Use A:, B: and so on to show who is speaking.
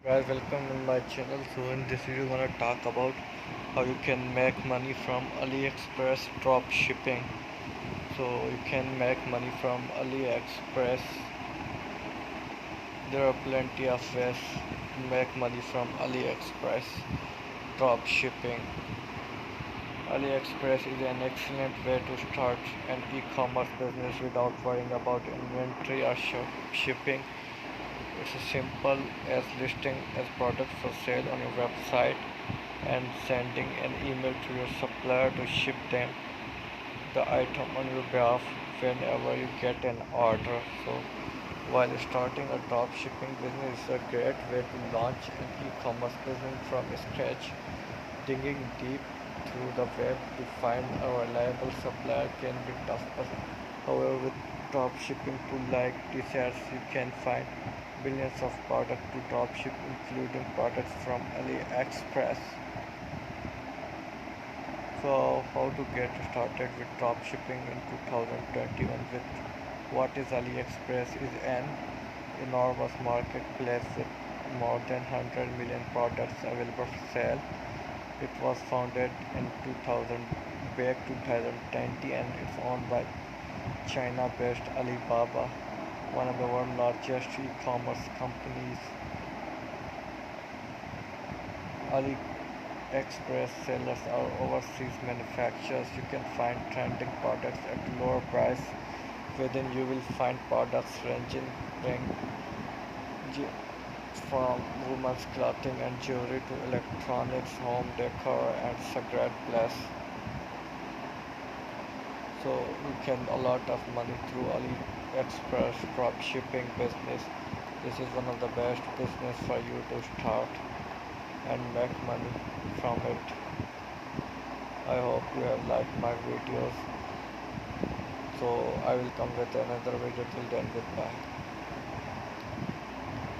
A: Guys, welcome in my channel. So in this video we're gonna talk about how you can make money from Aliexpress drop shipping. So you can make money from Aliexpress. There are plenty of ways to make money from Aliexpress drop shipping. Aliexpress is an excellent way to start an e-commerce business without worrying about inventory or shipping. It's as simple as listing as product for sale on your website and sending an email to your supplier to ship them the item on your behalf whenever you get an order. So while starting a drop shipping business is a great way to launch an e-commerce business from scratch. Digging deep through the web to find a reliable supplier can be tough. However, with drop shipping tool like this, you can find billions of products to dropship, including products from AliExpress. So, how to get started with drop shipping in 2021? With what is AliExpress is an enormous marketplace with more than 100 million products available for sale. It was founded in 2000 back 2020 and it's owned by China-based Alibaba, one of the world's largest e-commerce companies. AliExpress sellers are overseas manufacturers. You can find trending products at lower price. Within you will find products ranging from women's clothing and jewelry to electronics, home decor, and cigarette plus. So you can a lot of money through AliExpress drop shipping business. This is one of the best business for you to start and make money from it. I hope you have liked my videos. So I will come with another video. Till then, goodbye.